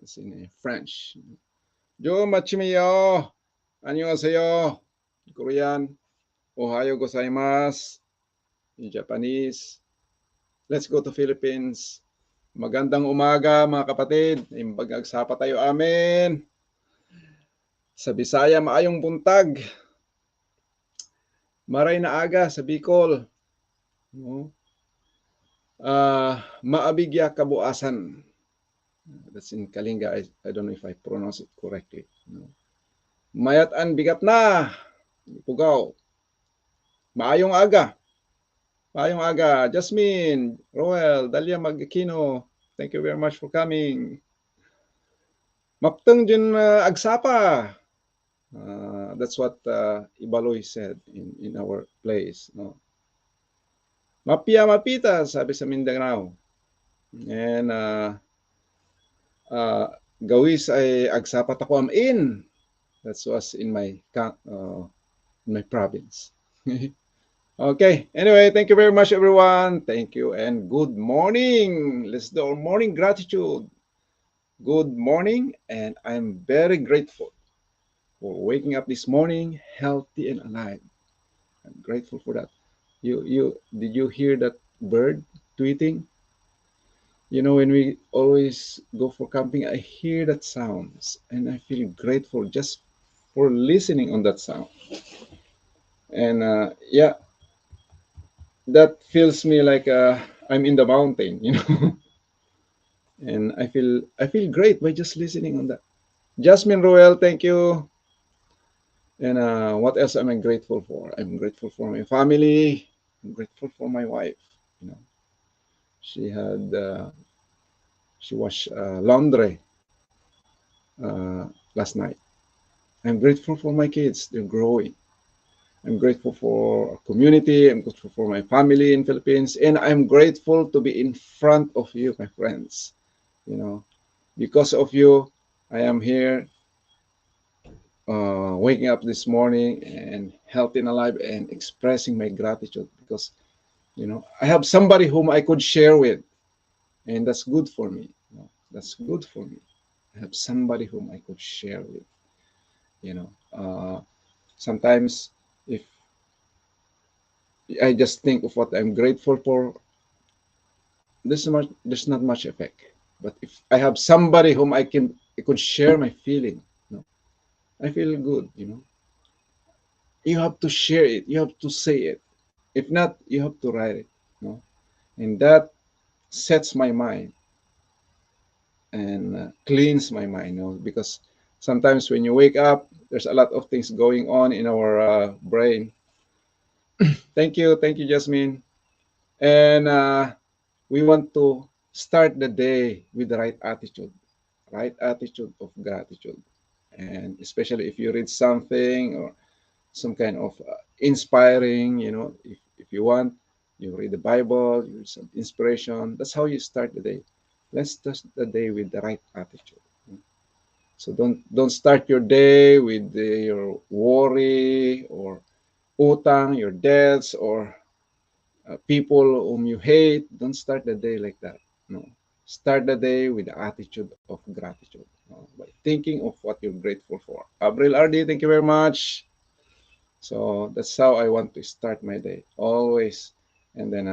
It's in French. Jo machimiyo. Annyeonghaseyo. Korean. Ohayo gozaimasu. In Japanese. Let's go to Philippines. Magandang umaga mga kapatid. Imbag-agsapa tayo amin. Sa Bisaya, maayong buntag. Maray na aga sa Bicol. No? Maabigya kabuasan. That's in Kalinga. I don't know if I pronounce it correctly. No? Mayat-an bigat na. Pugaw. Maayong aga. Maayong aga. Jasmine, Roel, Dalia Magakino. Thank you very much for coming. Mapteng din agsapa. That's what Ibaloy said in our place. No? Mapia mapita, sabi sa Mindanao. And gawis ay agsapat ako in. That was in my province. Okay. Anyway, thank you very much, everyone. Thank you and good morning. Let's do our morning gratitude. Good morning, and I'm very grateful for waking up this morning healthy and alive. I'm grateful for that. Did you hear that bird tweeting? You know, when we always go for camping, I hear that sounds and I feel grateful just for listening on that sound. And yeah, that feels me like I'm in the mountain, you know. And I feel great by just listening on that. Jasmine Royal, thank you. And what else am I grateful for? I'm grateful for my family. I'm grateful for my wife. You know, she had she washed laundry last night. I'm grateful for my kids. They're growing. I'm grateful for our community. I'm grateful for my family in Philippines, and I'm grateful to be in front of you, my friends. You know, because of you, I am here, waking up this morning and healthy and alive, and expressing my gratitude because you know I have somebody whom I could share with, and that's good for me. You know, that's good for me. I have somebody whom I could share with. You know, sometimes if I just think of what I'm grateful for, there's not much effect. But if I have somebody whom I could share my feeling, you know, I feel good. You know, you have to share it. You have to say it. If not, you have to write it. You know, and that sets my mind and cleans my mind. You know, because sometimes when you wake up, there's a lot of things going on in our brain. Thank you, Jasmine. And we want to start the day with the right attitude of gratitude. And especially if you read something or some kind of inspiring, you know, if you want, you read the Bible, you read some inspiration. That's how you start the day. Let's start the day with the right attitude. So don't start your day with your worry or utang, your debts, or people whom you hate. Don't start the day like that. No. Start the day with the attitude of gratitude, by thinking of what you're grateful for. Abril RD, thank you very much. So that's how I want to start my day, always. And then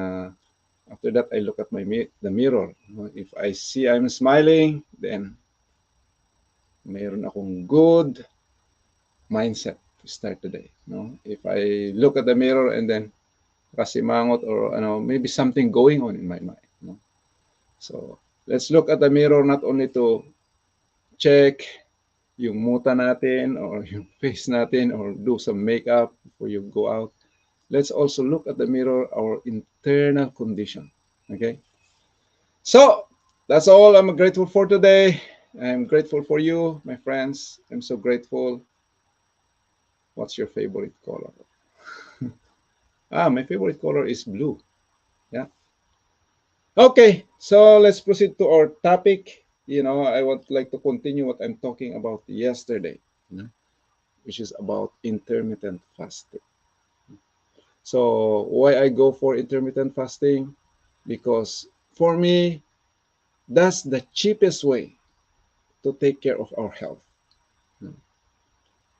after that, I look at the mirror. If I see I'm smiling, then mayroon akong good mindset to start the day. No? If I look at the mirror and then kasimangot or maybe something going on in my mind. No? So let's look at the mirror not only to check yung muta natin or yung face natin or do some makeup before you go out. Let's also look at the mirror, our internal condition. Okay? So that's all I'm grateful for today. I'm grateful for you, my friends. I'm so grateful. What's your favorite color? My favorite color is blue. Yeah. Okay, so let's proceed to our topic. You know, I would like to continue what I'm talking about yesterday, you know, which is about intermittent fasting. So why I go for intermittent fasting? Because for me, that's the cheapest way to take care of our health.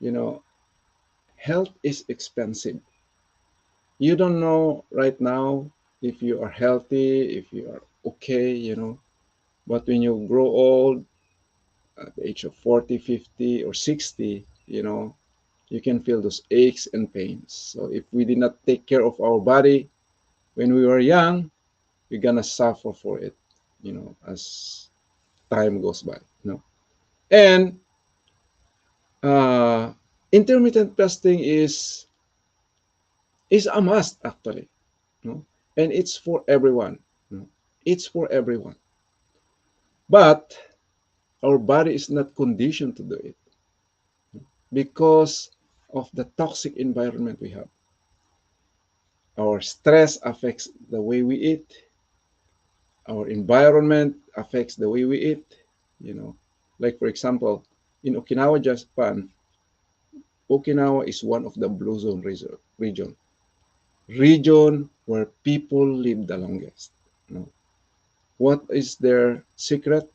You know, health is expensive. You don't know right now if you are healthy, if you are okay, but when you grow old at the age of 40, 50, or 60, you can feel those aches and pains. So if we did not take care of our body when we were young, we're gonna suffer for it, as time goes by. And uh, intermittent fasting is a must actually, and it's for everyone. It's for everyone, but our body is not conditioned to do it because of the toxic environment we have. Our stress affects the way we eat. Our environment affects the way we eat. You know, like for example, in Okinawa, Japan, Okinawa is one of the blue zone region where people live the longest. You know, what is their secret?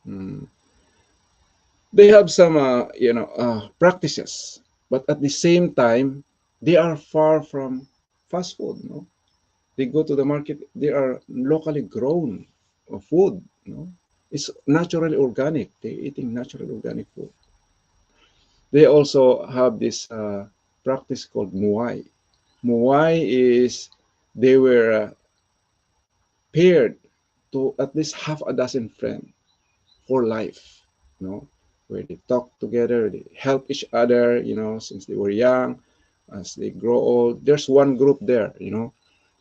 Hmm. They have some, practices, but at the same time, they are far from fast food. They go to the market. They are locally grown food. It's naturally organic. They're eating naturally organic food. They also have this practice called Muay. Muay is they were paired to at least half a dozen friends for life, where they talk together, they help each other, since they were young. As they grow old, there's one group there,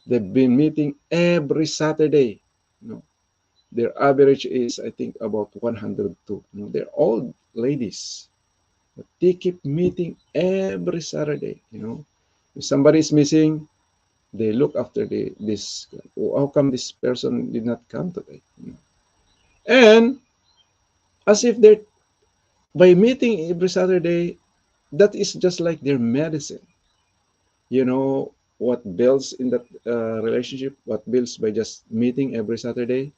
they've been meeting every Saturday. You know, their average is, I think, about 102. They're old ladies, but they keep meeting every Saturday. If somebody is missing, they look after this. Oh, how come this person did not come today? And as if they're by meeting every Saturday, that is just like their medicine. What builds in that relationship, what builds by just meeting every Saturday,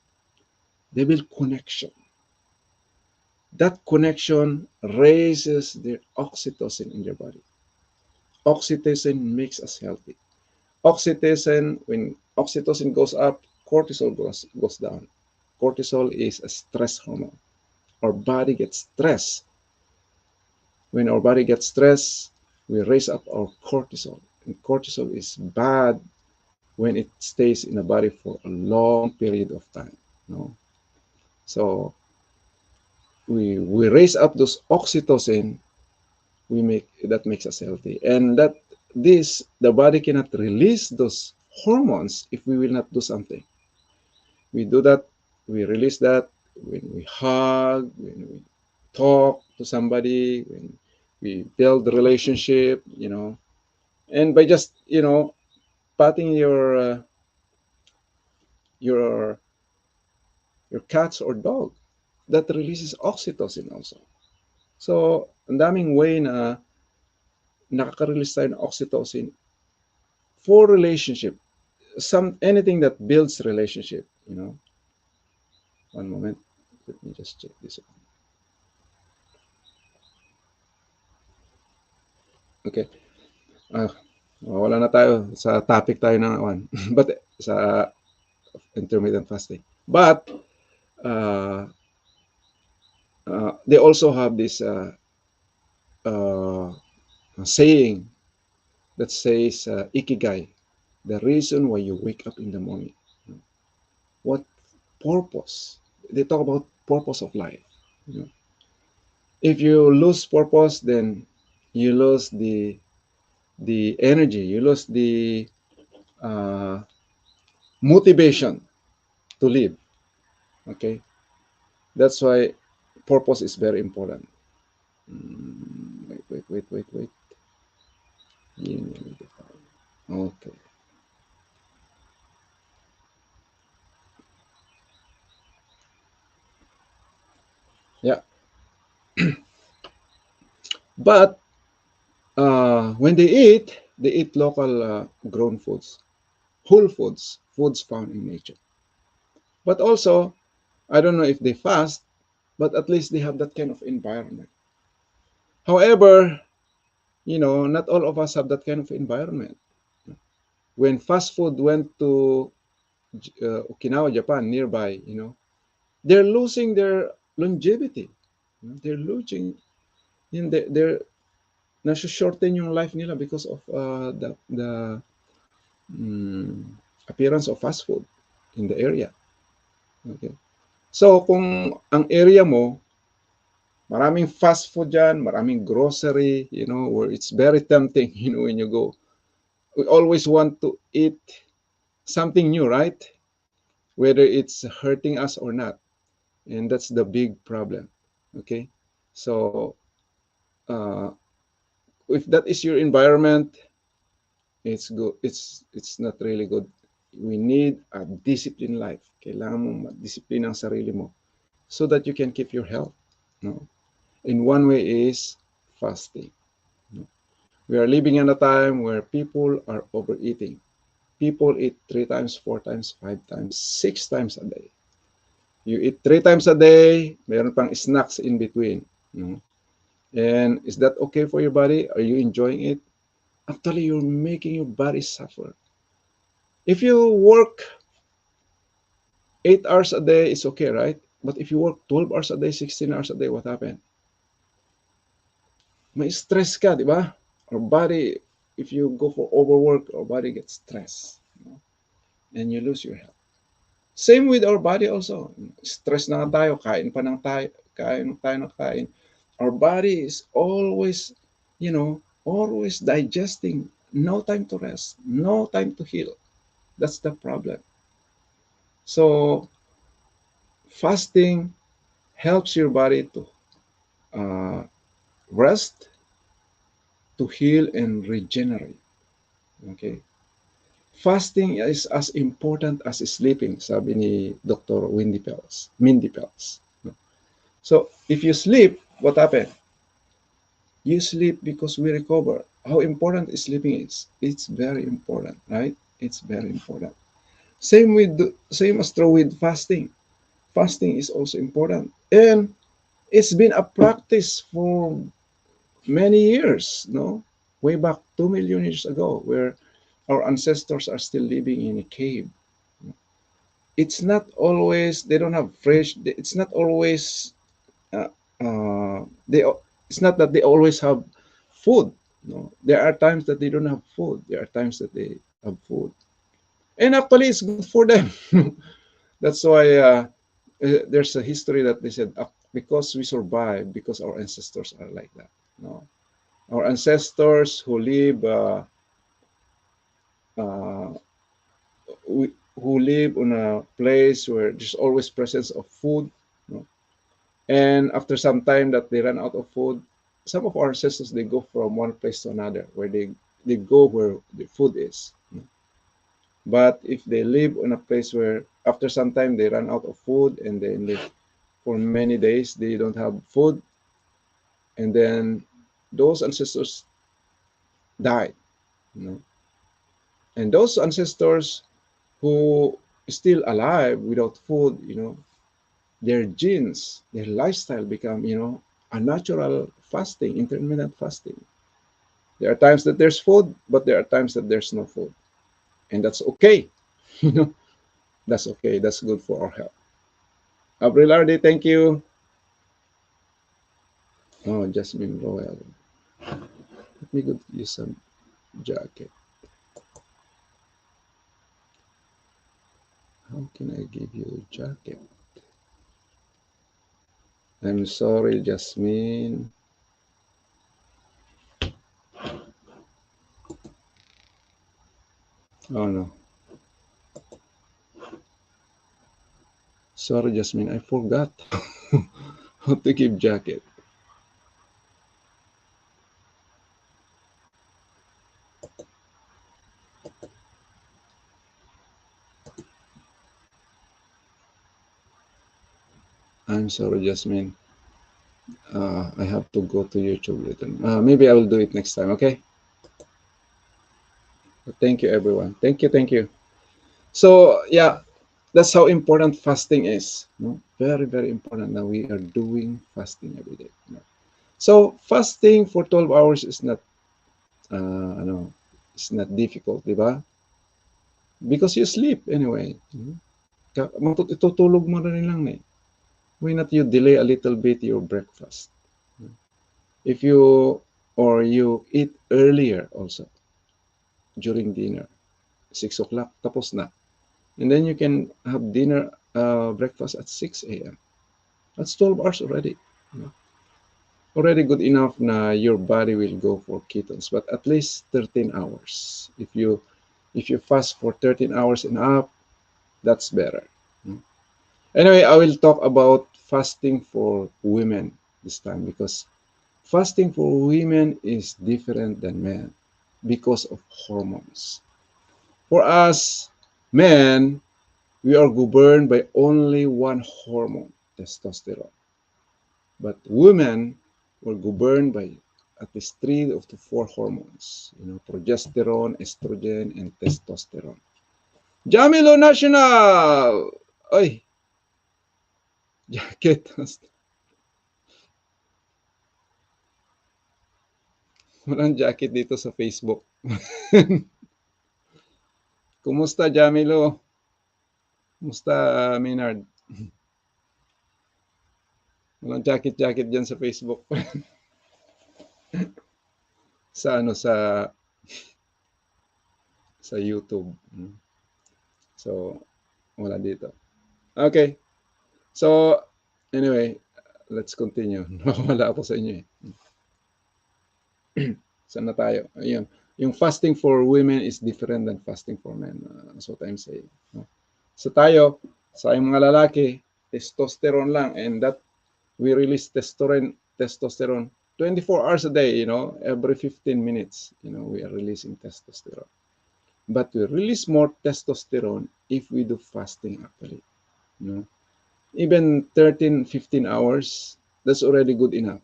they build connection. That connection raises the oxytocin in their body. Oxytocin makes us healthy. When oxytocin goes up, cortisol goes down. Cortisol is a stress hormone. Our body gets stressed. When our body gets stressed, we raise up our cortisol. And cortisol is bad when it stays in the body for a long period of time. So we raise up those oxytocin, that makes us healthy. And that this the body cannot release those hormones if we will not do something. We do that, we release that when we hug, when we talk to somebody, when we build the relationship, and by just patting your your cats or dog, that releases oxytocin also. So ang daming way na nakaka-release tayo ng oxytocin for relationship, anything that builds relationship. One moment, let me just check this one. Okay. Ah, wala na tayo sa topic tayo na one. But sa intermittent fasting. But uh, they also have this uh, saying that says ikigai, the reason why you wake up in the morning. What purpose? They talk about purpose of life. If you lose purpose, then you lose the energy, you lose the uh, motivation to live. Okay, that's why purpose is very important. Wait. Okay. Yeah, but when they eat local grown foods, whole foods found in nature. But also, I don't know if they fast, but at least they have that kind of environment. However, not all of us have that kind of environment. When fast food went to Okinawa, Japan, nearby, they're losing their longevity. They're losing, they're nasa-shorten yung life nila because of the mm, appearance of fast food in the area. Okay. So, kung ang area mo, maraming fast food dyan, maraming grocery, where it's very tempting, when you go. We always want to eat something new, right? Whether it's hurting us or not. And that's the big problem. Okay. So, uh, if that is your environment, it's good. It's not really good. We need a disciplined life. Kailangan mo ma-discipline ang sarili mo so that you can keep your health. No? And one way is fasting. No? We are living in a time where people are overeating. People eat 3 times, 4 times, 5 times, 6 times a day. You eat 3 times a day, mayroon pang snacks in between. No? And is that okay for your body? Are you enjoying it? Actually, you're making your body suffer. If you work 8 hours a day, it's okay, right? But if you work 12 hours a day, 16 hours a day, what happened? May stress ka, di ba? Our body, if you go for overwork, our body gets stressed. And you lose your health. Same with our body also. Stress na nga tayo, kain pa ng tayo, kain tayo ng kain. Our body is always, always digesting. No time to rest. No time to heal. That's the problem. So, fasting helps your body to uh, rest, to heal, and regenerate. Okay? Fasting is as important as sleeping, sabi ni Dr. Mindy Pels. So, if you sleep, what happened? You sleep because we recover. How important sleeping is? It's very important, right? It's very important. Same as true with fasting. Fasting is also important, and it's been a practice for many years, no? Way back 2 million years ago, where our ancestors are still living in a cave. It's not always they don't have fresh. It's not always uh, they. It's not that they always have food. No, there are times that they don't have food. There are times that they have food, and actually, it's good for them. That's why there's a history that they said because we survive because our ancestors are like that. No, our ancestors who live uh, who live on a place where there's always presence of food, no? And after some time that they run out of food, some of our ancestors they go from one place to another where they go where the food is, no? But if they live in a place where after some time they run out of food and they live for many days they don't have food, and then those ancestors died, you know? And those ancestors who still alive without food, their genes, their lifestyle become, a natural fasting, intermittent fasting. There are times that there's food, but there are times that there's no food. And that's okay. You know, that's okay. That's good for our health. Abrilardi, thank you. Oh, Jasmine Royal. Let me go use some jacket. How can I give you a jacket? I'm sorry, Jasmine. Oh no. Sorry, Jasmine. I forgot how to give jacket. I'm sorry, Jasmine. I have to go to YouTube later. Maybe I will do it next time, okay? But thank you, everyone. Thank you, thank you. So, yeah, That's how important fasting is. No? Very, very important that we are doing fasting every day. No? So fasting for 12 hours is not, ano, it's not difficult, di ba? Because you sleep anyway. Itutulog mo rin lang eh. Why not you delay a little bit your breakfast? If you, or you eat earlier also during dinner, 6 o'clock, tapos na. And then you can have dinner, breakfast at 6 a.m. That's 12 hours already. You know? Already good enough na your body will go for ketones, but at least 13 hours. If you fast for 13 hours and up, that's better. Anyway, I will talk about fasting for women this time because fasting for women is different than men because of hormones. For us men, we are governed by only one hormone, testosterone. But women were governed by at least 3 to 4 hormones, progesterone, estrogen, and testosterone. Jamilo National! Oy, jacket. Walang jacket dito sa Facebook. Kumusta, Jamilo? Kumusta, Maynard? Walang jacket-jacket dyan sa Facebook. sa ano, sa YouTube. So, wala dito. Okay. So, anyway, let's continue. Nakawala ako sa inyo eh. Saan na tayo? Ayun. Yung fasting for women is different than fasting for men. That's what I'm saying. So tayo, sa mga lalaki, testosterone lang, and that we release testosterone 24 hours a day, every 15 minutes, we are releasing testosterone. But we release more testosterone if we do fasting actually. Even 13, 15 hours, that's already good enough.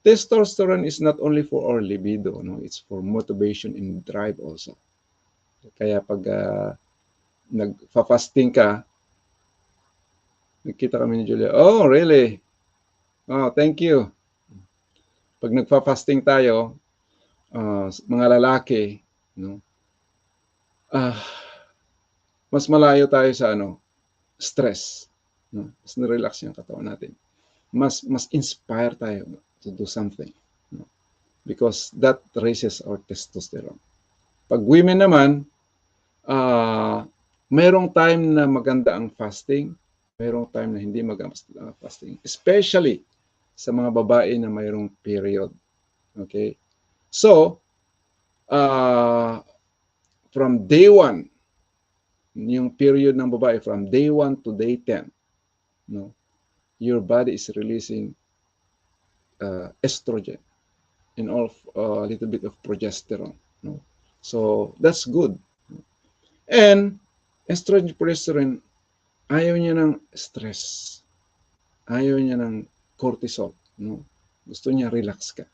Testosterone is not only for our libido, it's for motivation and drive also. Kaya pag nagfa-fasting ka, nagkita kami ni Julia, oh, really? Oh, thank you. Pag nagfa-fasting tayo, mga lalaki, mas malayo tayo sa stress. Mas na-relax yung katawan natin. Mas inspire tayo to do something. Because that raises our testosterone. Pag women naman, mayroong time na maganda ang fasting, mayroong time na hindi maganda ang fasting. Especially sa mga babae na mayroong period. Okay? So, from day 1, yung period ng babae, from day 1 to day 10, your body is releasing estrogen and a little bit of progesterone. So, that's good. And estrogen, progesterone, ayaw niya ng stress. Ayaw niya ng cortisol. Gusto niya relax ka.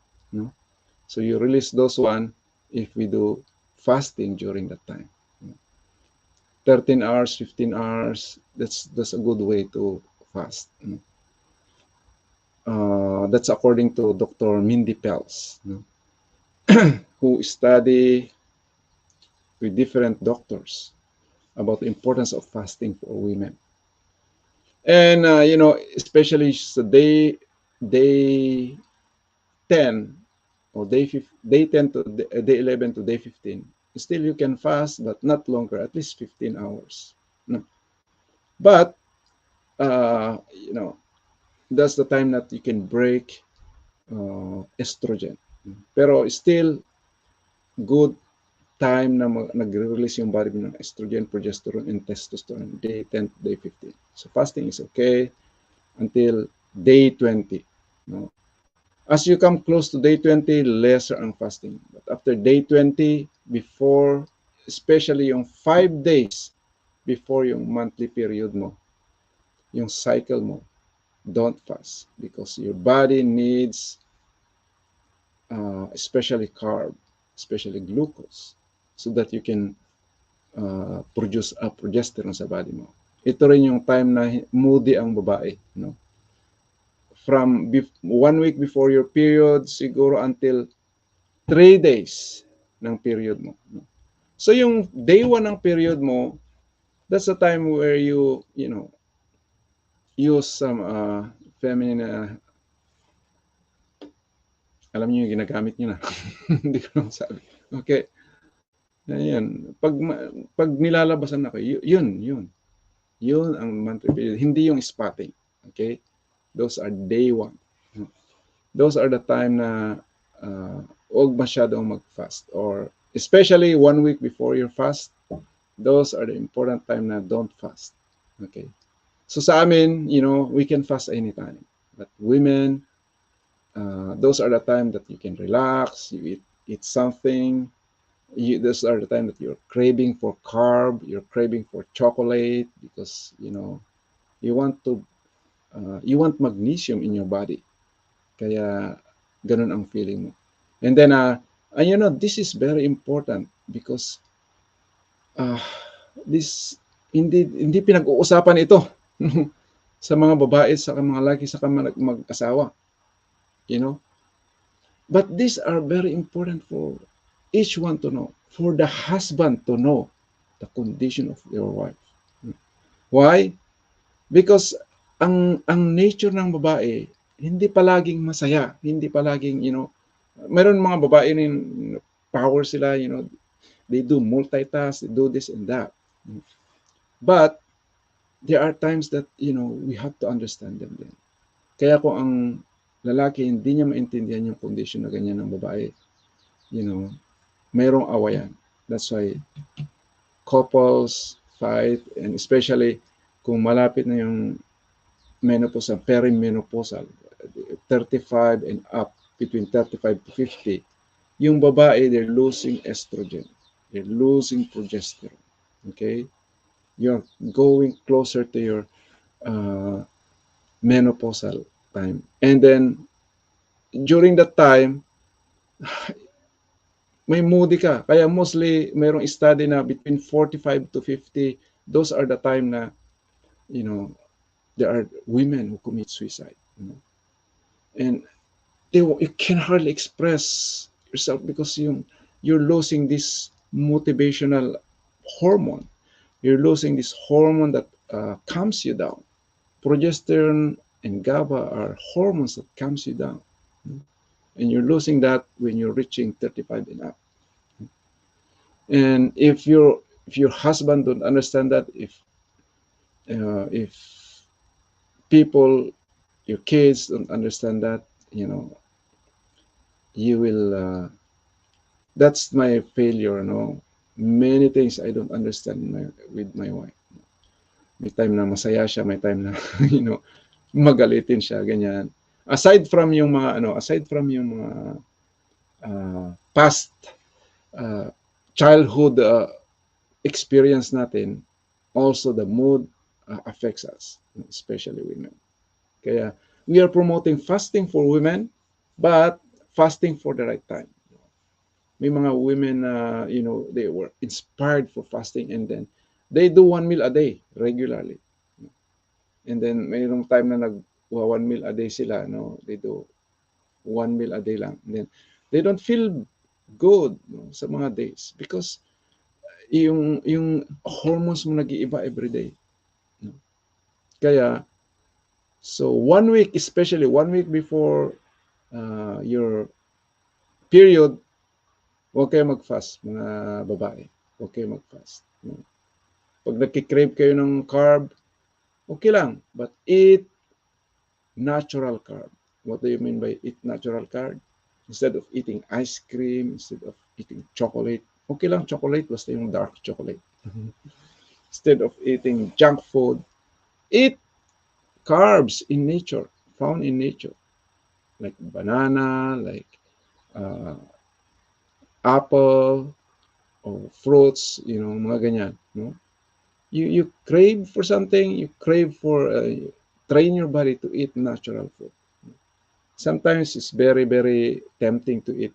So you release those one if we do fasting during that time. 13 hours, 15 hours, that's a good way to fast. That's according to Dr. Mindy Pels, who study with different doctors about the importance of fasting for women. And, especially sa day 10 or day 10 to day 11 to day 15, still you can fast, but not longer, at least 15 hours. But, that's the time that you can break estrogen. Pero still, good time na nagre-release yung body ng estrogen, progesterone, and testosterone, day 10 to day 15. So fasting is okay until day 20. As you come close to day 20, lesser ang fasting. But after day 20, before, especially yung 5 days before yung monthly period mo, yung cycle mo, don't fast because your body needs especially carb, especially glucose, so that you can produce a progesterone sa body mo. ito rin yung time na moody ang babae, no? From 1 week before your period, siguro until 3 days ng period mo. No? So yung day 1 ng period mo, that's the time where you know, use some feminine, alam niyo yung ginagamit niyo na. Hindi ko lang sabi. Okay. Ayan. Pag nilalabasan na kayo, yun. Yun ang monthly period. Hindi yung spotting. Okay? Those are day 1. Those are the time na huwag masyadong mag-fast. Or especially 1 week before your fast, those are the important time na don't fast. Okay? So sa amin, we can fast anytime. But women, those are the time that you can relax, you eat something. Those are the time that you're craving for carb, you're craving for chocolate because you want to you want magnesium in your body. Kaya ganun ang feeling mo. And then this is very important because uh, this hindi pinag-uusapan ito sa mga babae, sa mga lalaki, sa mag-asawa. But these are very important for each one to know, for the husband to know the condition of your wife. Why? Because ang nature ng babae, hindi palaging masaya, hindi palaging, meron mga babae rin, power sila, they do multitask, they do this and that. But there are times that, we have to understand them din. Kaya kung ang lalaki hindi niya maintindihan yung condition na ganyan ng babae, mayroong awayan. That's why couples fight, and especially kung malapit na yung menopausal, perimenopausal, 35 and up, between 35 to 50, yung babae, they're losing estrogen. They're losing progesterone. Okay? You're going closer to your menopausal time. And then, during that time, may moody ka. Kaya mostly, mayroong study na between 45 to 50, those are the time na, there are women who commit suicide. And you can hardly express yourself because you're losing this motivational hormone. You're losing this hormone that calms you down. Progesterone and GABA are hormones that calms you down. And you're losing that when you're reaching 35 and up. And if your husband don't understand that, if people, your kids don't understand that, you will. That's my failure. Many things I don't understand with my wife. May time na masaya siya, may time na magalitin siya, ganyan. Aside from yung mga past childhood experience natin, also the mood affects us, especially women. Kaya we are promoting fasting for women, but fasting for the right time. May mga women they were inspired for fasting, and then they do 1 meal a day regularly. And then mayroong time na 1 meal a day sila, they do 1 meal a day lang. And then they don't feel good sa mga days because yung hormones mo nag-iiba every day. Kaya so 1 week, especially 1 week before your period, huwag kayo mag-fast, mga babae. Huwag kayo mag-fast. Pag nagkikrave kayo ng carb, okay lang. But eat natural carb. What do you mean by eat natural carb? Instead of eating ice cream, instead of eating chocolate, okay lang chocolate, basta yung dark chocolate. Instead of eating junk food, eat carbs in nature, found in nature. Like banana, like apple, or fruits, mga ganyan. You crave for something, you crave for, train your body to eat natural food. Sometimes it's very, very tempting to eat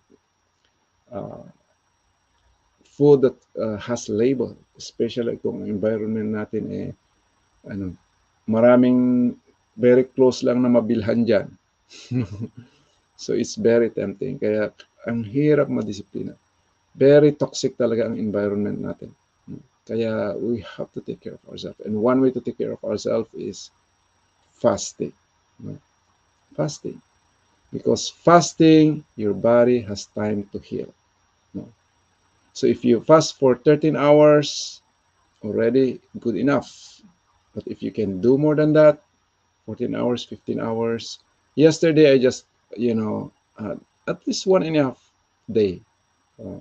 food that has label, especially kung environment natin Ano, maraming very close lang na mabilhan dyan. So it's very tempting. Kaya ang hirap madisiplina. Very toxic talaga ang environment natin. Kaya we have to take care of ourselves. And one way to take care of ourselves is fasting. Fasting. Because fasting, your body has time to heal. So if you fast for 13 hours, already good enough. But if you can do more than that, 14 hours, 15 hours. Yesterday, I just, at least 1.5 day, uh,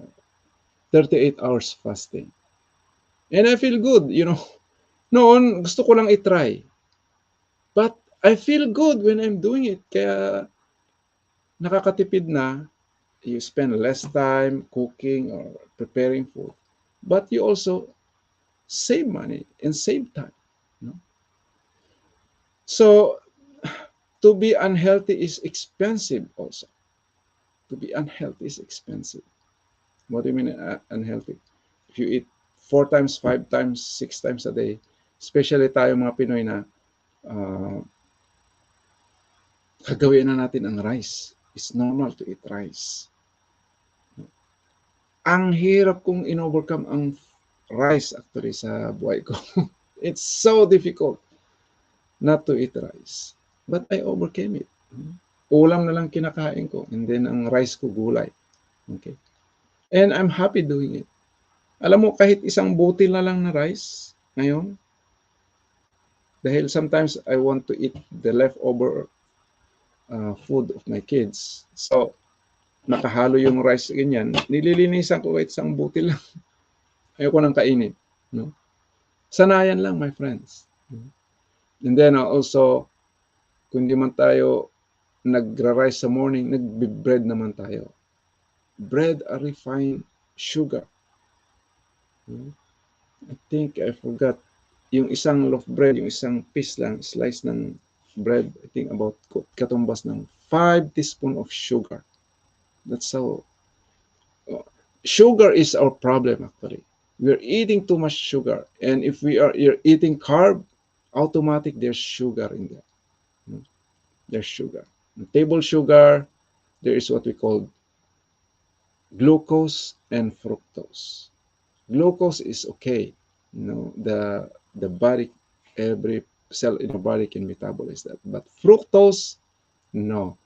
38 hours fasting. And I feel good. Noon, gusto ko lang i-try. But I feel good when I'm doing it. Kaya nakakatipid na. You spend less time cooking or preparing food. But you also save money and save time. You know? So, to be unhealthy is expensive also. To be unhealthy is expensive. What do you mean unhealthy? If you eat 4 times, 5 times, 6 times a day, especially tayo mga Pinoy na kagawin na natin ang rice. It's normal to eat rice. Ang hirap kong in-overcome ang rice actually sa buhay ko. It's so difficult not to eat rice. But I overcame it. Ulam na lang kinakain ko. And then ang rice ko gulay. Okay. And I'm happy doing it. Alam mo, kahit isang butil na lang na rice ngayon, dahil sometimes I want to eat the leftover food of my kids. So, nakahalo yung rice ganyan, nililinisan ko kahit isang butil lang. Ayoko nang kainin. No? Sanayan lang, my friends. And then also, kung di man tayo nagra-rice sa morning, nagbe-bread naman tayo. Bread are refined sugar. I think I forgot. Yung isang loaf bread, yung isang piece lang, slice ng bread, I think about katumbas ng 5 teaspoon of sugar. That's how. Sugar is our problem actually. We're eating too much sugar. And if you're eating carb, automatic there's sugar in there. There's sugar. Table sugar, there is what we call glucose and fructose. Glucose is okay. The body, every cell in the body can metabolize that. But fructose, no.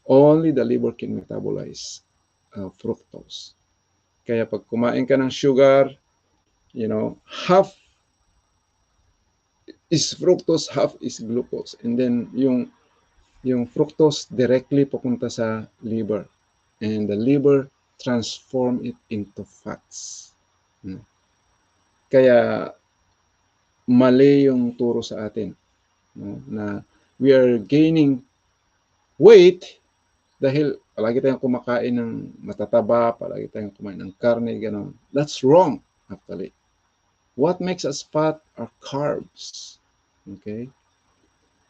Only the liver can metabolize fructose. Kaya pag kumain ka ng sugar, half is fructose, half is glucose. And then yung fructose directly pupunta sa liver. And the liver transform it into fats. Kaya mali yung turo sa atin, na we are gaining weight dahil palagi tayong kumakain ng matataba, palagi tayong kumain ng karne, gano'n. That's wrong, actually. What makes us fat are carbs. Okay?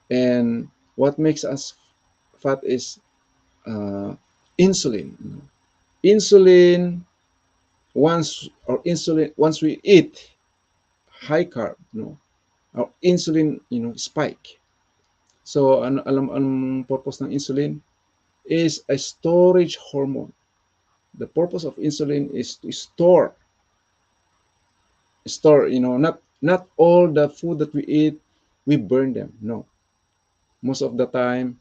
And what makes us fat is insulin. Insulin, once we eat high carb, our insulin, spike. So, anong purpose ng insulin? Is a storage hormone. The purpose of insulin is to store, not all the food that we eat, we burn them. No. Most of the time,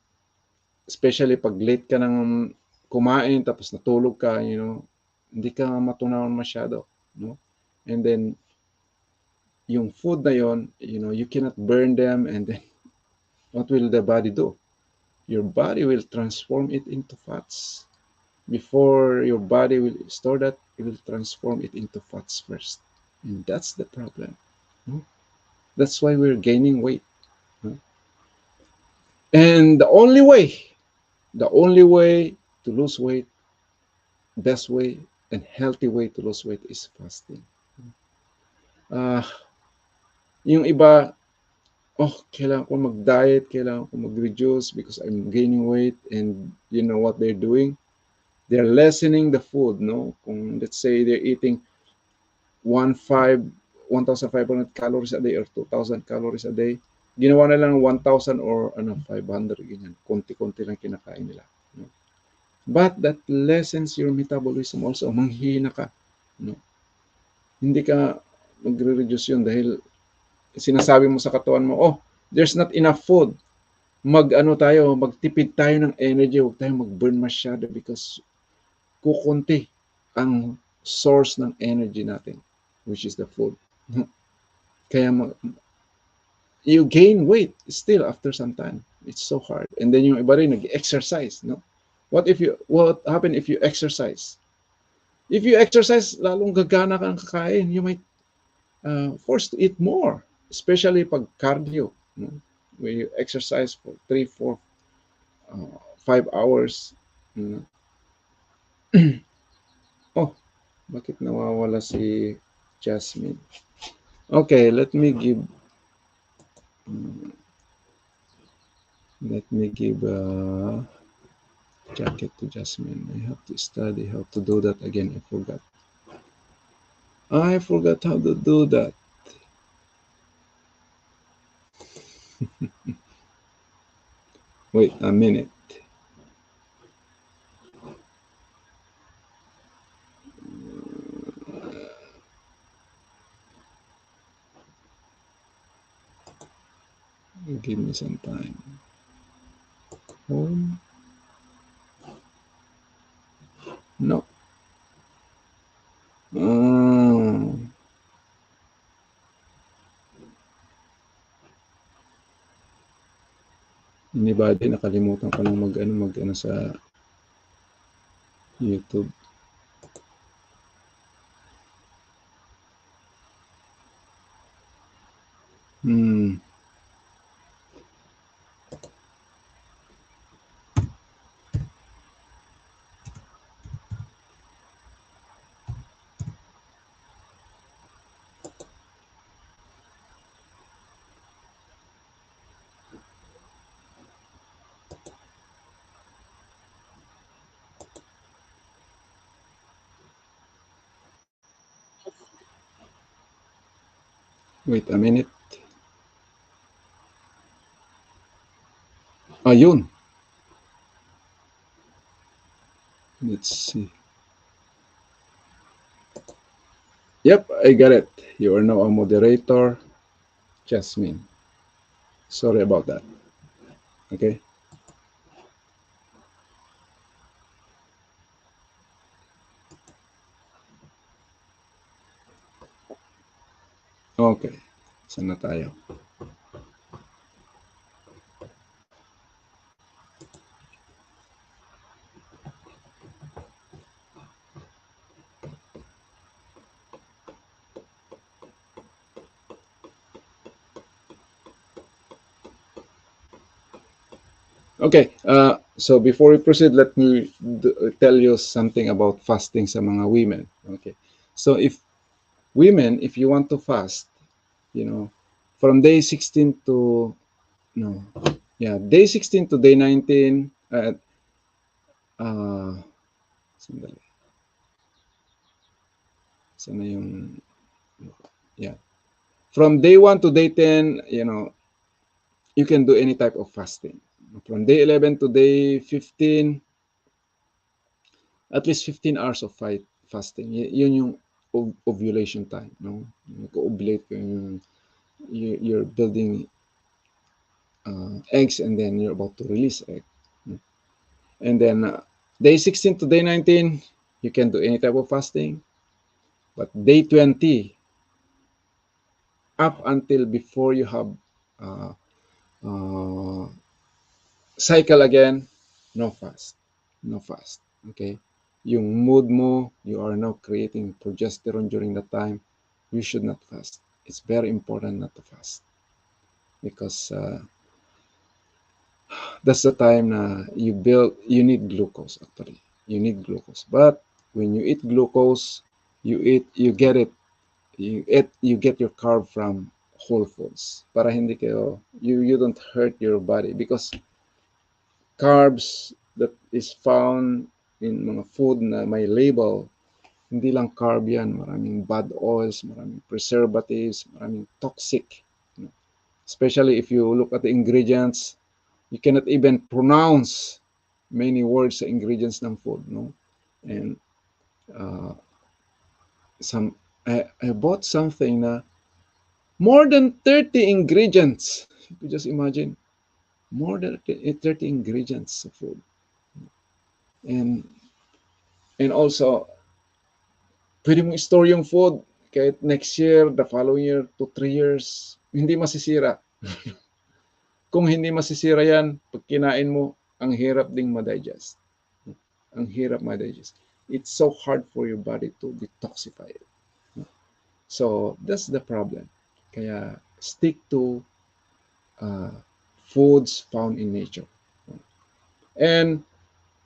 especially pag late ka ng kumain, tapos natulog ka, hindi ka matunawan masyado. No? And then, yung food na yon, you cannot burn them, and then, what will the body do? Your body will transform it into fats. Before your body will store that, it will transform it into fats first. And that's the problem. That's why we're gaining weight. And the only way to lose weight, best way and healthy way to lose weight is fasting. Yung iba, kailangan ko mag-diet, kailangan ko mag-reduce because I'm gaining weight, and you know what they're doing? They're lessening the food, no? Kung let's say they're eating 1.5 1,500 calories a day or 2,000 calories a day. Ginawa na lang 1,000 or 500, ganyan. Konti-konti lang kinakain nila. No? But that lessens your metabolism also. Manghihina ka. No? Hindi ka magre-reduce yun dahil sinasabi mo sa katawan mo, oh, there's not enough food. Magtipid tayo ng energy. Huwag tayo mag-burn masyado because kukunti ang source ng energy natin, which is the food. Kaya you gain weight still after some time. It's so hard. And then yung iba rin nag-exercise, no? What happen if you exercise? If you exercise, lalong gagana kang kakain. You might forced to eat more, especially pag cardio, no? Where you exercise for 3, 4, 5 hours. You know? Oh, bakit nawawala si Jasmine? Okay, let me give a jacket to Jasmine. I have to study how to do that again. I forgot how to do that. Wait a minute. Give me some time. Home. No. Oh. Anybody, nakalimutan ko lang mag-ano sa YouTube. Hmm. Wait a minute. Ayun. Let's see. Yep, I got it. You are now a moderator, Jasmine. Sorry about that. Okay. Okay. Saan na tayo? Okay, so before we proceed, let me tell you something about fasting sa mga women. Okay, so if you want to fast, you know, from day 16 to, no, yeah, day 16 to day 19, sandali, sana yung, yeah, from day 1 to day 10, you can do any type of fasting. From day 11 to day 15, at least 15 hours of fasting. Yun yung ovulation time, no? Nag-ovulate ka, you're building eggs and then you're about to release egg. And then day 16 to day 19, you can do any type of fasting. But day 20, up until before you have uh, uh, cycle again, no fast. No fast. Okay? Yung mood mo, you are now creating progesterone during that time, you should not fast. It's very important not to fast because that's the time na you need glucose actually. You need glucose. But when you eat glucose, you get it, you get your carb from whole foods para hindi you don't hurt your body because carbs that is found in mga food na may label Hindi lang carb yan, maraming bad oils, maraming preservatives, maraming toxic. No? Especially if you look at the ingredients, you cannot even pronounce many words sa ingredients ng food. No? And uh, some I bought something na more than 30 ingredients. You could just imagine, more than 30 ingredients of food. And and also, pwede mong store yung food kahit next year, the following year, 2, 3 years, hindi masisira. Kung hindi masisira yan, pag kinain mo, ang hirap ding ma-digest. Ang hirap ma-digest. It's so hard for your body to detoxify it. So, that's the problem. Kaya, stick to uh, foods found in nature. And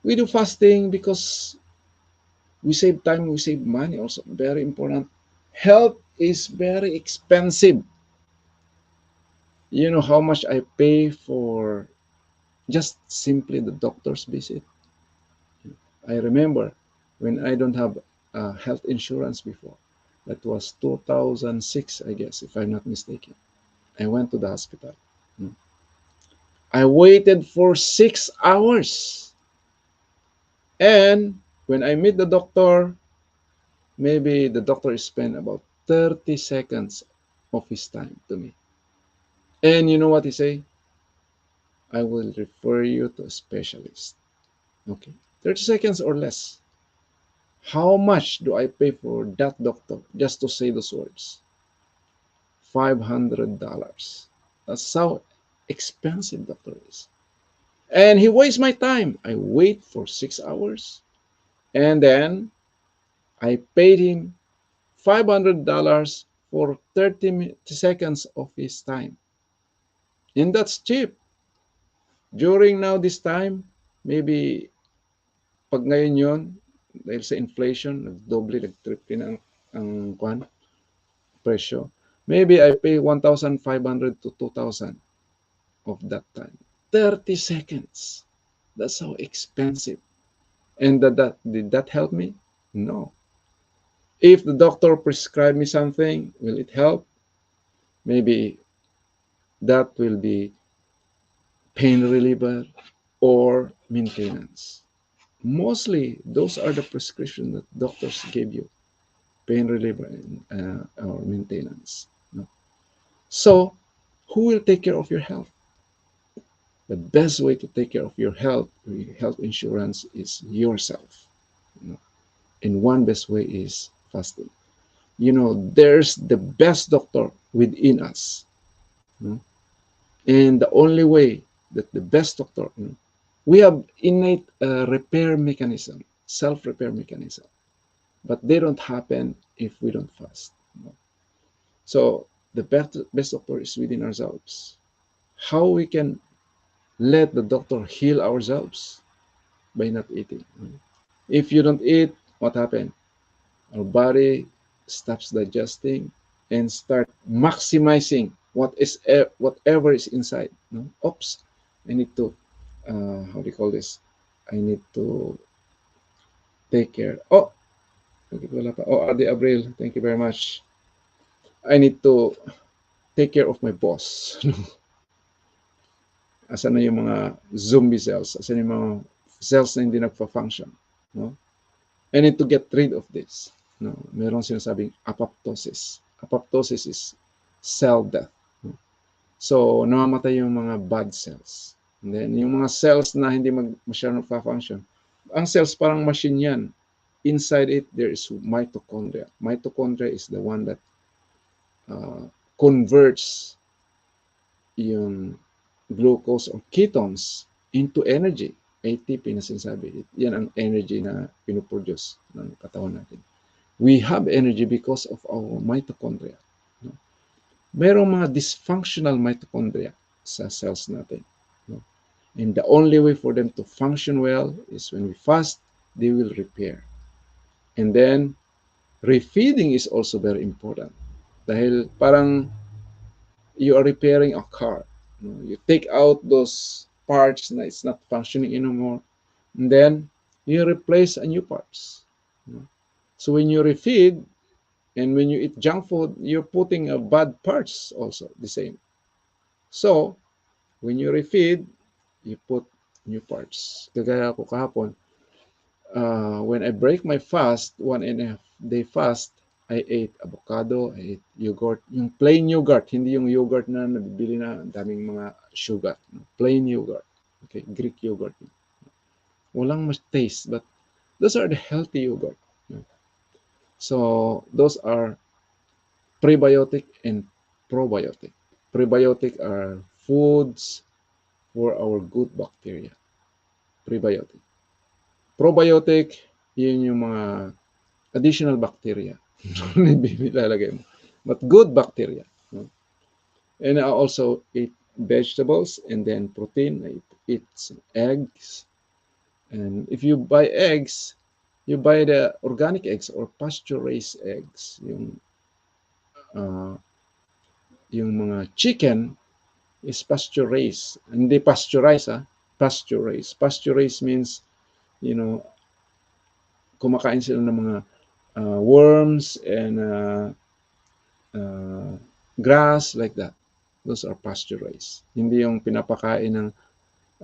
we do fasting because we save time, we save money also. Very important. Health is very expensive. You know how much I pay for just simply the doctor's visit? I remember when I don't have health insurance before. That was 2006, I guess, if I'm not mistaken. I went to the hospital. I waited for 6 hours. And when I meet the doctor, maybe the doctor spent about 30 seconds of his time to me. And you know what he say? I will refer you to a specialist. Okay. 30 seconds or less. How much do I pay for that doctor just to say those words? $500. That's how expensive doctor is. And he wastes my time. I wait for 6 hours and then I paid him $500 for 30 seconds of his time. And that's cheap. During now this time, maybe pag ngayon yon dahil sa inflation, nagdoble, nag-triple na ang kwan, presyo. Maybe I pay 1,500 to 2,000 of that time. 30 seconds. That's how expensive. And did that help me? No. If the doctor prescribed me something, will it help? Maybe that will be pain reliever or maintenance. Mostly, those are the prescriptions that doctors give you, pain reliever or maintenance. No? So, who will take care of your health? The best way to take care of your health insurance is yourself. You know? And one best way is fasting. You know, there's the best doctor within us. You know? And the only way that the best doctor, you know, we have innate repair mechanism, self-repair mechanism, but they don't happen if we don't fast. You know? So the best doctor is within ourselves. How we can let the doctor heal ourselves? By not eating. If you don't eat, what happens? Our body stops digesting and start maximizing whatever is inside. No? Oops, I need to how do you call this? I need to take care. Oh, Ade Abril, thank you very much. I need to take care of my boss. Asan na yung mga zombie cells? Asan yung mga cells na hindi nagfa-function? No? I need to get rid of this. No? Meron sinasabing apoptosis. Apoptosis is cell death. No? So, namamatay yung mga bad cells. And then, yung mga cells na hindi masyadong nagfa-function, ang cells parang machine yan. Inside it, there is mitochondria. Mitochondria is the one that converts yung glucose or ketones into energy. ATP na sinasabi. Yan ang energy na pinuproduce ng katawan natin. We have energy because of our mitochondria. No? Merong mga dysfunctional mitochondria sa cells natin. No? And the only way for them to function well is when we fast, they will repair. And then, refeeding is also very important. Dahil parang you are repairing a car. You take out those parts na it's not functioning anymore, and then you replace a new parts. So when you refeed and when you eat junk food, you're putting bad parts also the same. So when you refeed, you put new parts. Kagaya ko kahapon, when I break my fast, 1.5 day fast, I ate avocado, I ate yogurt. Yung plain yogurt, hindi yung yogurt na nabibili na daming mga sugar. Plain yogurt. Okay, Greek yogurt. Walang much taste, but those are the healthy yogurt. So those are prebiotic and probiotic. Prebiotic are foods for our good bacteria. Prebiotic. Probiotic, yun yung mga additional bacteria. Nilalagay mo. But good bacteria. And I also eat vegetables and then protein. I eat some eggs. And if you buy eggs, you buy the organic eggs or pasture-raised eggs. Uh, yung mga chicken is pasture-raised. Hindi pasteurize, pasture-raised. Pasture-raised means, you know, kumakain sila ng mga worms and uh, grass like that. Those are pasture-raised. Hindi yung pinapakain ng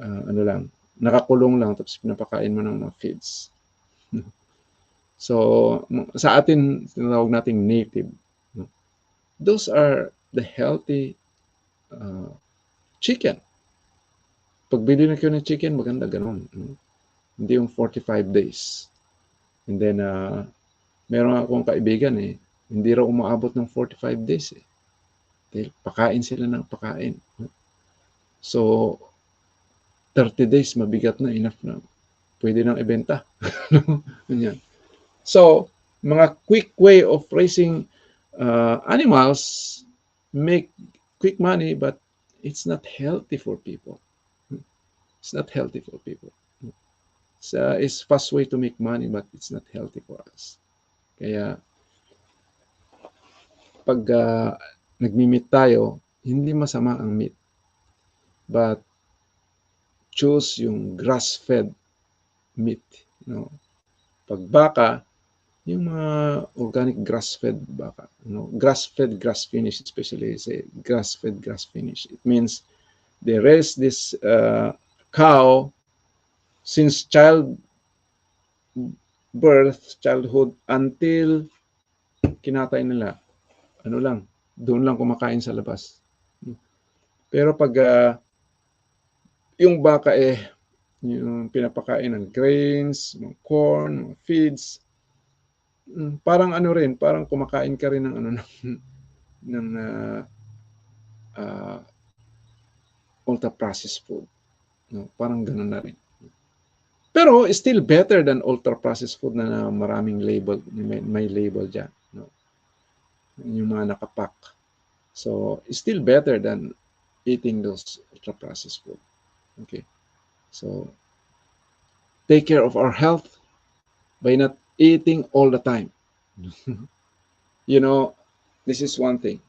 ano lang, nakakulong lang tapos pinapakain mo ng mga feeds. So, sa atin, tinatawag nating native. Those are the healthy chicken. Pag bili na kayo ng chicken, maganda ganun. Hindi yung 45 days. And then, meron akong kaibigan hindi raw umaabot ng 45 days Dahil pakain sila ng pakain. So, 30 days, mabigat na, enough na. Pwede nang ibenta. Ganyan. So, mga quick way of raising animals make quick money, but it's not healthy for people. It's not healthy for people. It's fast way to make money, but it's not healthy for us. Kaya, pag nagmi-meat tayo, hindi masama ang meat. But, choose yung grass-fed meat. Pag baka, yung mga organic grass-fed baka, grass-fed, grass-finished, especially say grass-fed, grass-finished. It means they raise this cow since childhood until kinatay nila. Ano lang, doon lang kumakain sa labas. Pero pag yung baka yung pinapakain ng grains, mga corn, mga feeds, parang ano rin, parang kumakain ka rin ng ano ng ultra processed food. Parang ganun na rin. Pero still better than ultra processed food na maraming label, may label diyan, yung mga nakapack. So, still better than eating those ultra processed food. Okay. So, take care of our health by not eating all the time. This is one thing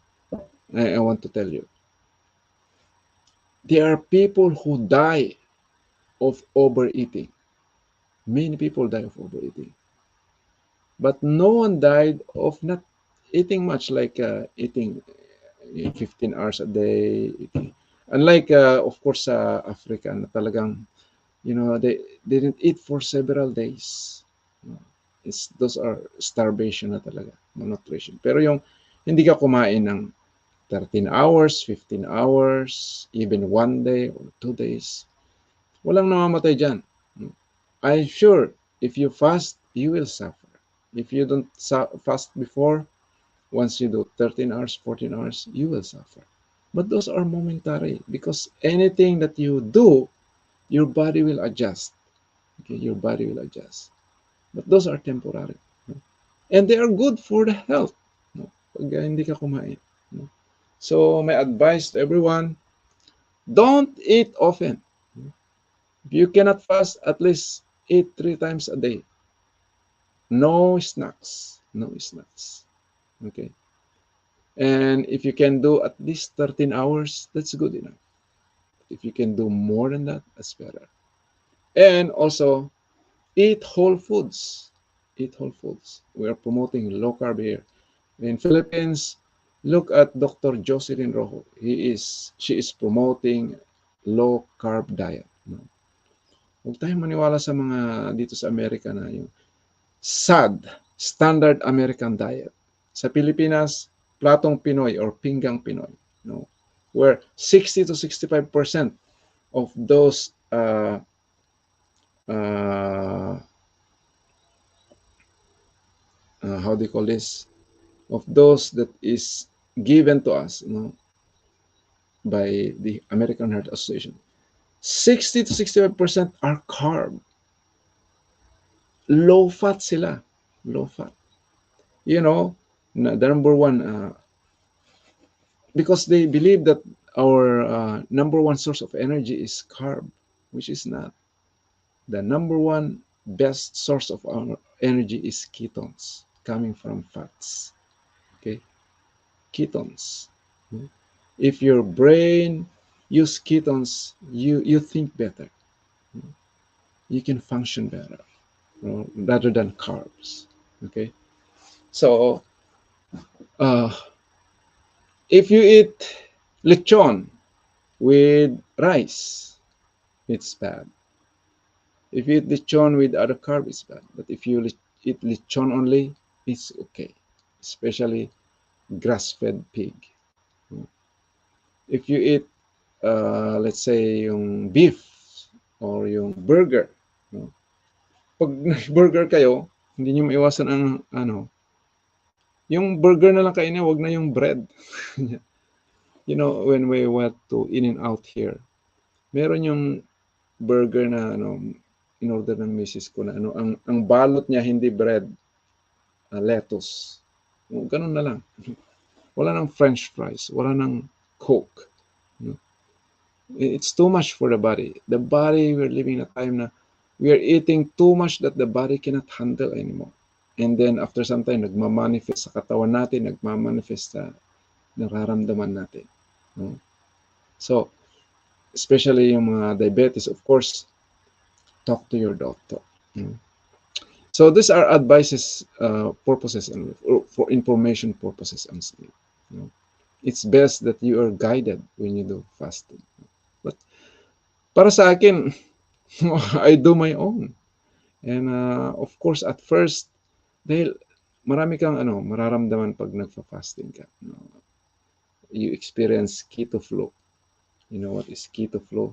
I want to tell you. There are people who die of overeating. Many people die of overeating. But no one died of not eating much, like eating 15 hours a day. Unlike, of course, Africa, na talagang, they didn't eat for several days. Those are starvation na talaga, malnutrition. Pero yung hindi ka kumain ng 13 hours, 15 hours, even 1 day or 2 days, walang namamatay dyan. I'm sure if you fast, you will suffer. If you don't fast before, once you do 13 hours, 14 hours, you will suffer. But those are momentary, because anything that you do, your body will adjust. Okay, your body will adjust. But those are temporary. And they are good for the health. Pag hindi ka kumain. So my advice to everyone, don't eat often. If you cannot fast, at least eat 3 times a day. No snacks. No snacks. Okay. And if you can do at least 13 hours, that's good enough. If you can do more than that, that's better. And also, eat whole foods. Eat whole foods. We are promoting low carb here. In Philippines, look at Dr. Jocelyn Rojo. She is promoting low carb diet. No? Huwag tayong maniwala sa mga dito sa Amerika na yung SAD, Standard American Diet. Sa Pilipinas, platong Pinoy or pinggang Pinoy. No? Where 60 to 65% of those uh, how do you call this? Of those that is given to us, by the American Heart Association, 60 to 65% are carb. Low fat sila. Low fat. The number one, because they believe that our number one source of energy is carb, which is not. The number one best source of our energy is ketones coming from fats. Okay, ketones. If your brain use ketones, you think better. You can function better, rather than carbs. Okay, so if you eat lechon with rice, it's bad. If you eat lechon with other carb, it's bad. But if you eat lechon only, it's okay. Especially grass-fed pig. If you eat, let's say, yung beef or yung burger, pag burger kayo, hindi nyo maiwasan ang yung burger na lang kainin, wag na yung bread. When we went to In-N-Out here, meron yung burger na in order ng misis ko na ang balot niya hindi bread, lettuce. Ganun na lang. Wala nang french fries, wala nang coke. It's too much for the body. The body, we're living in a time na we are eating too much that the body cannot handle anymore. And then after some time, nagmamanifest sa katawan natin, nagmamanifest sa nararamdaman natin. So, especially yung mga diabetes, of course, talk to your doctor. So these are advices, purposes, and for information purposes on sleep. It's best that you are guided when you do fasting. But para sa akin, I do my own. And of course, at first, dahil marami kang mararamdaman pag nagfa-fasting ka. You experience keto flow. You know what is keto flow?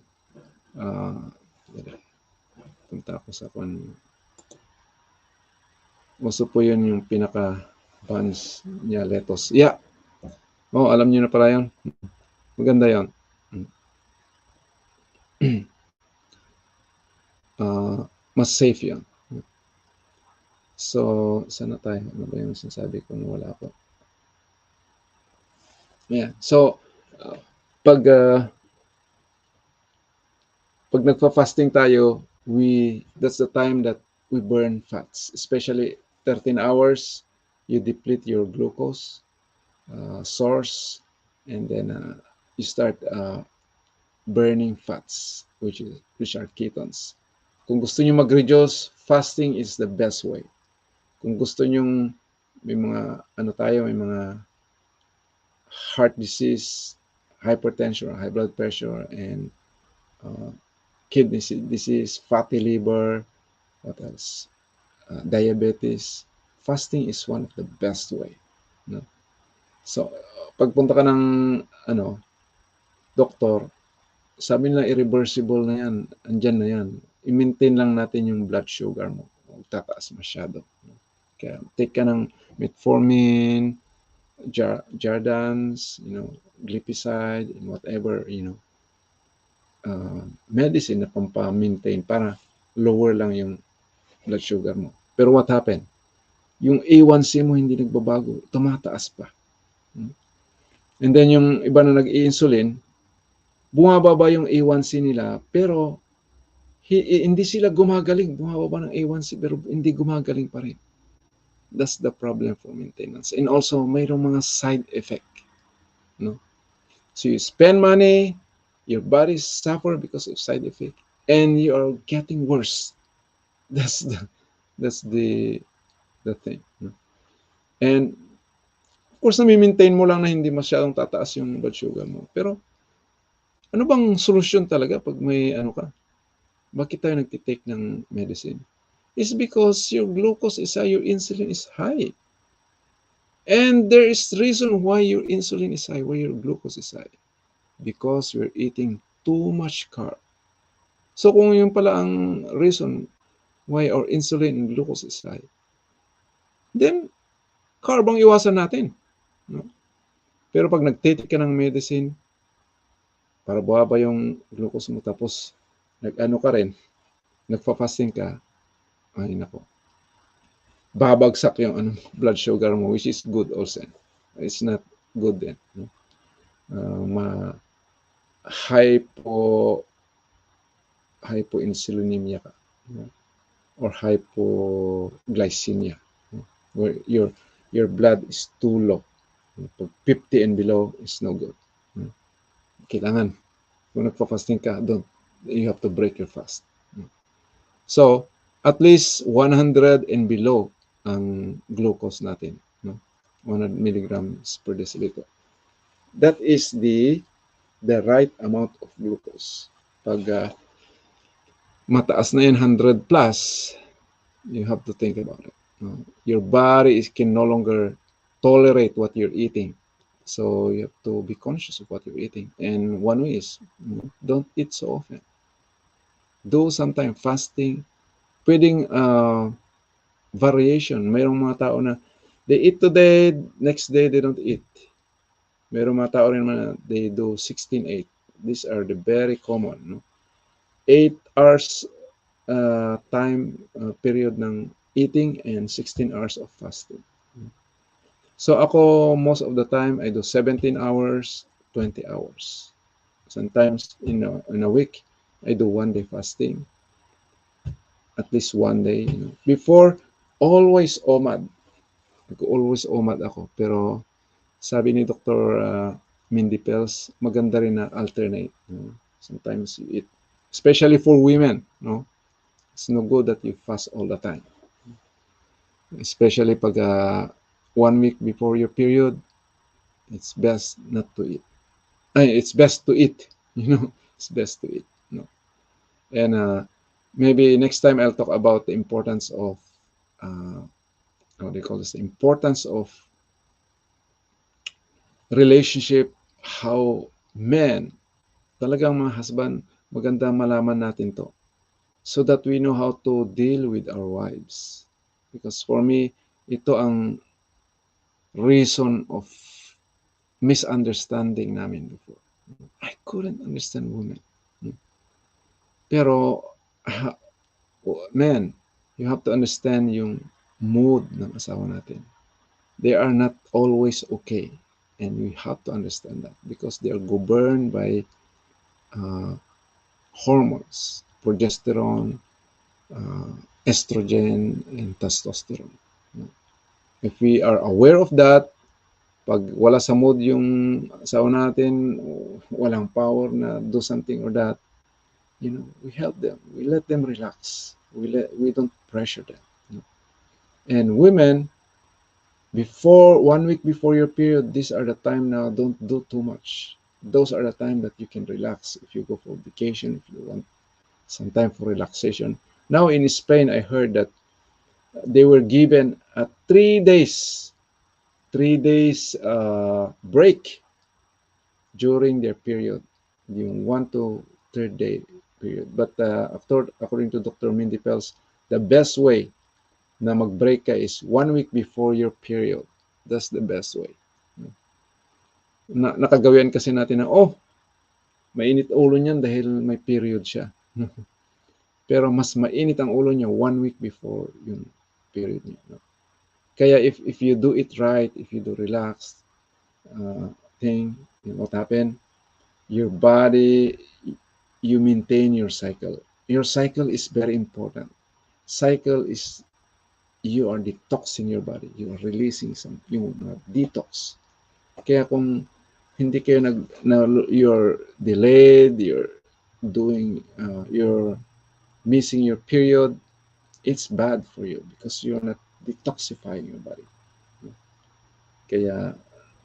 Punta ako sa uso po yun yung pinaka-buns niya, lettuce. Yeah. Alam niyo na pala yun. Maganda yun. Mas safe yun. So, sana tayo? Ano ba yung sinasabi ko na wala ako? Yeah. So, pag nagfa-fasting tayo, that's the time that we burn fats. Especially 13 hours, you deplete your glucose source, and then you start burning fats, which are ketones. Kung gusto nyo mag-reduce, fasting is the best way. Kung gusto nyo may mga may mga heart disease, hypertension, or high blood pressure, and kidney disease, fatty liver, what else? Diabetes. Fasting is one of the best way. So, pagpunta ka ng doktor, sabi nila irreversible na yan, andyan na yan. I-maintain lang natin yung blood sugar mo. Huwag tataas masyado. Kaya take ka ng metformin, Jardans, glipizide, and whatever, medicine na pampa-maintain para lower lang yung blood sugar mo. Pero what happened? Yung A1C mo hindi nagbabago, tumataas pa. And then yung iba na nag-i-insulin, bumababa yung A1C nila, pero hindi sila gumagaling. Bumababa ng A1C, pero hindi gumagaling pa rin. That's the problem for maintenance. And also, mayroong mga side effect. So you spend money, your body suffer because of side effect, and you are getting worse. That's the the thing. No? And of course, nami-maintain mo lang na hindi masyadong tataas yung blood sugar mo. Pero ano bang solusyon talaga pag may ano ka? Bakit tayo nagtitake ng medicine? It's because your glucose is high, your insulin is high. And there is reason why your insulin is high, why your glucose is high. Because we're eating too much carb. So kung yun pala ang reason why our insulin and glucose is high, then carb ang iwasan natin. No? Pero pag nag-take ka ng medicine, para bumaba yung glucose mo, tapos nag-ano ka rin, nagfa-fasting ka, ay nako, babagsak yung ano, blood sugar mo, which is good also. It's not good then. No? Hypoinsulinemia ka, no? Or hypoglycemia, no? Where your blood is too low. Pag 50 and below is no good. No? Kailangan, kung nagpa-fasting ka, you have to break your fast. No? So, at least 100 and below ang glucose natin, no? 100 milligrams per deciliter. That is the right amount of glucose. Pag mataas na yan, 100 plus, you have to think about it. No? Your body can no longer tolerate what you're eating. So you have to be conscious of what you're eating. And one way is, don't eat so often. Do sometime fasting. Pwedeng variation. Mayroong mga tao na they eat today, next day they don't eat. Mayroong mga tao rin na they do 16-8. These are the very common. No? 8 hours time period ng eating and 16 hours of fasting. So ako, most of the time, I do 17 hours, 20 hours. Sometimes in a week, I do 1 day fasting. At least 1 day. You know. Before, always OMAD. Always OMAD ako. Pero sabi ni Dr. Mindy Pels, maganda rin na alternate. You know. Sometimes you eat, especially for women. No? It's no good that you fast all the time. Especially pag 1 week before your period, it's best not to eat. It's best to eat, you know. It's best to eat. No? And maybe next time I'll talk about the importance of what do you call this? The importance of relationship. How men, talagang mga husband, maganda malaman natin to, so that we know how to deal with our wives. Because for me, ito ang reason of misunderstanding namin before. I couldn't understand women. Pero, man, you have to understand yung mood ng asawa natin. They are not always okay. And we have to understand that because they are governed by hormones, progesterone, estrogen, and testosterone. If we are aware of that, pag wala sa mood yung asawa natin, walang power na do something or that, you know, we help them. We let them relax. We don't pressure them. You know? And women, before 1 week before your period, these are the time now, don't do too much. Those are the time that you can relax. If you go for vacation, if you want some time for relaxation. Now in Spain, I heard that they were given a 3 days break during their period, yung 1 to 3rd day period. But according to Dr. Mindy Pels, the best way na mag-break ka is 1 week before your period. That's the best way. Nakagawian kasi natin na, mainit ulo niyan dahil may period siya. Pero mas mainit ang ulo niya 1 week before yung period niya. No? Kaya if you do it right, if you do relaxed thing, you know what happened? Your body, you maintain your cycle. Your cycle is very important. Cycle is, you are detoxing your body. You are releasing yung detox. Kaya kung hindi kayo you're delayed, you're missing your period, it's bad for you because you're not detoxifying your body. Kaya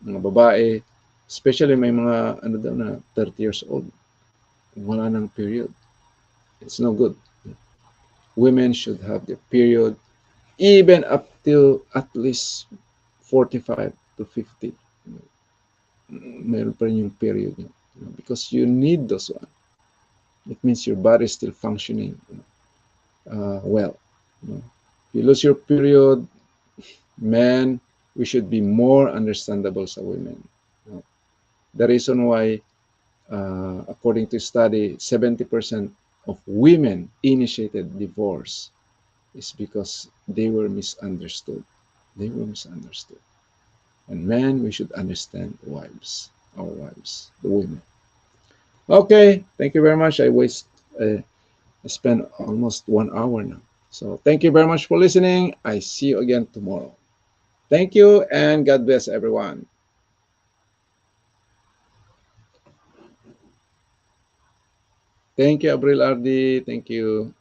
mga babae, especially may mga ano daw na 30 years old, wala ng period. It's no good. Women should have their period even up till at least 45 to 50. Meron pa rin yung period nyo. Because you need those one. It means your body is still functioning well. If you lose your period, men, we should be more understandable sa women. The reason why, according to study, 70% of women initiated divorce is because they were misunderstood. They were misunderstood. And men, we should understand wives, our wives, the women. Okay, thank you very much. I spent almost 1 hour now. So thank you very much for listening. I see you again tomorrow. Thank you and God bless everyone. Thank you, Abril Ardi. Thank you.